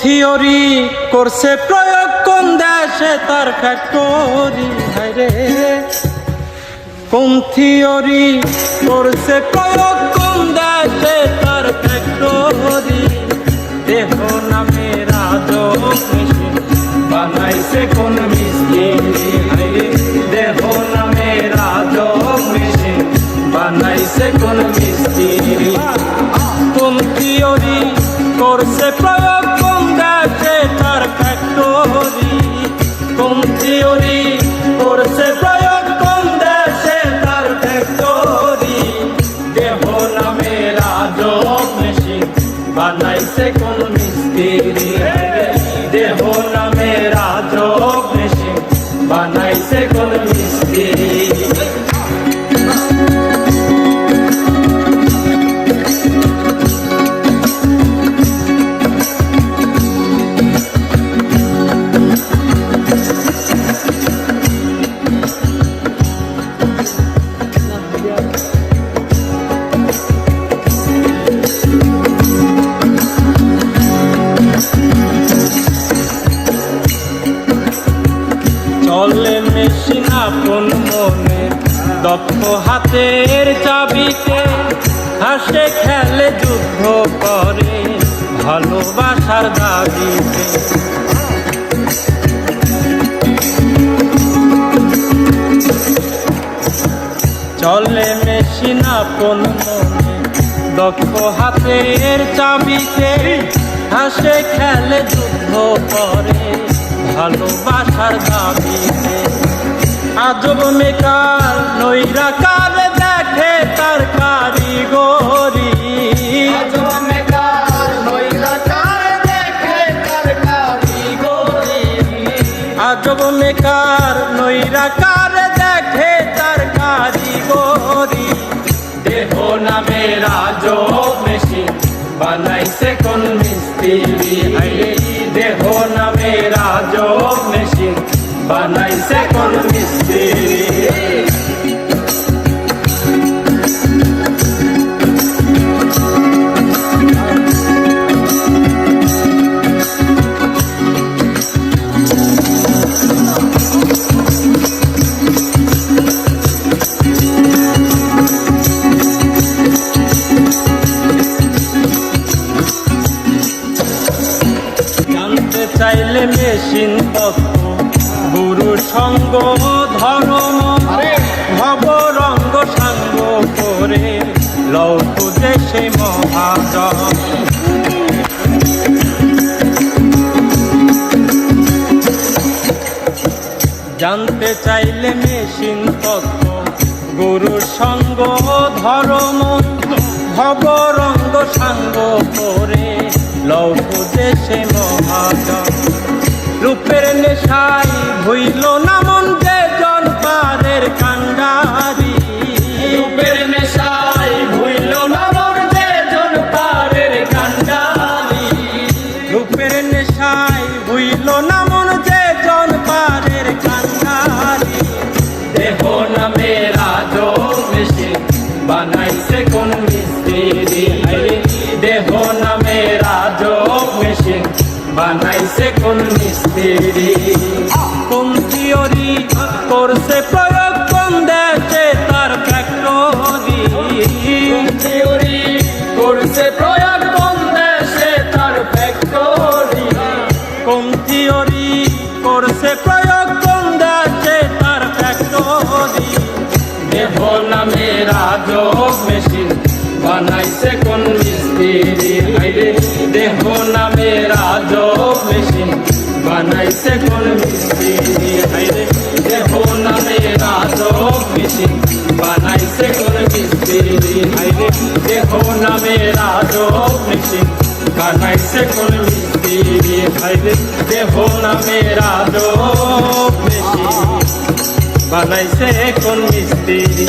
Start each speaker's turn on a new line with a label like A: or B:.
A: Theory করছে প্রয়োগ কোন দেশে তার ফ্যাক্টরি হায়রে। কোন থিওরি করছে প্রয়োগ কোন দেশে তার ফ্যাক্টরি। দেহ নামে রাজক মেশিন বানাইছে কোন মিস্ত্রি হায়রে। দেহ নামে রাজক মেশিন বানাইছে কোন মিস্ত্রি। কোন থিওরি করছে প্রয়োগ কোন দেশে তার ফ্যাক্টরি। কোন থিওরি করছে প্রয়োগ কোন দেশে তার ফ্যাক্টরি। দেহ নামে রাজক মেশিন বানাইছে কোন মিস্ত্রি। দেহ নামে রাজক মেশিন বানাইছে কোন মিস্ত্রি। চলে মেশিন আপন মনে দক্ষ হাতের চাবিতে। হাসে খেলে যুদ্ধ করে ভালোবাসার দাবিতে। চলে মেশিন আপন মনে দক্ষ হাতের চাবিতে। হাসে খেলে যুদ্ধ করে ভালোবাসার দাবিতে। আজব মেকার নৈরাকার দেখে তার কারিগরি। আজব মেকার নৈরাকার দেখে তার কারিগরি। আজব মেকার নৈরাকার দেখে তার কারিগরি। দেহ নামে রাজক মেশিন বানাইছে কোন মিস্ত্রি। দেহ নামে রাজক মেশিন বানাইছে কোন মিস্ত্রি। চাইলে মেশিন তত্ত্ব গুরু সঙ্গ ধর্ম ভব রঙ্গ সাঙ্গ করে লৌহ দেশে মহাজন। জানতে চাইলে মেশিন তত্ত্ব গুরু সঙ্গ ধর্ম ভব রঙ্গ সাঙ্গ করে লৌহ দেশে মহাজন। রূপের নেশায় ভুইল না মন যে জন পারের কান্ডারি। রূপের নেশায় ভুইল না মন যে জন পারের কান্ডারি। রূপের নেশায় ভুইল না মন যে জন পারের কান্ডারি। দেহ নামে রাজক মেশিন বানাইছে কোন মিস্ত্রি। দেহ নামে রাজক মেশিন বানাইছে কোন মিস্ত্রি। কোন থিওরি করছে প্রয়োগ কোন দেশে তার ফ্যাক্টরি। কোন থিওরি করছে প্রয়োগ কোন দেশে তার ফ্যাক্টরি। কোন থিওরি করছে প্রয়োগ কোন দেশে তার ফ্যাক্টরি। দেহ নামে রাজক মেশিন বানাইছে কোন মিস্ত্রি। দেহ নামে রাজক মেশিন বানাইছে কোন মিস্ত্রি। দেহ নামে রাজক মেশিন বানাইছে কোন মিস্ত্রি। দেহ নামে রাজক মেশিন বানাইছে কোন মিস্ত্রি। দেহ নামে রাজক মেশিন বানাইছে কোন মিস্ত্রি।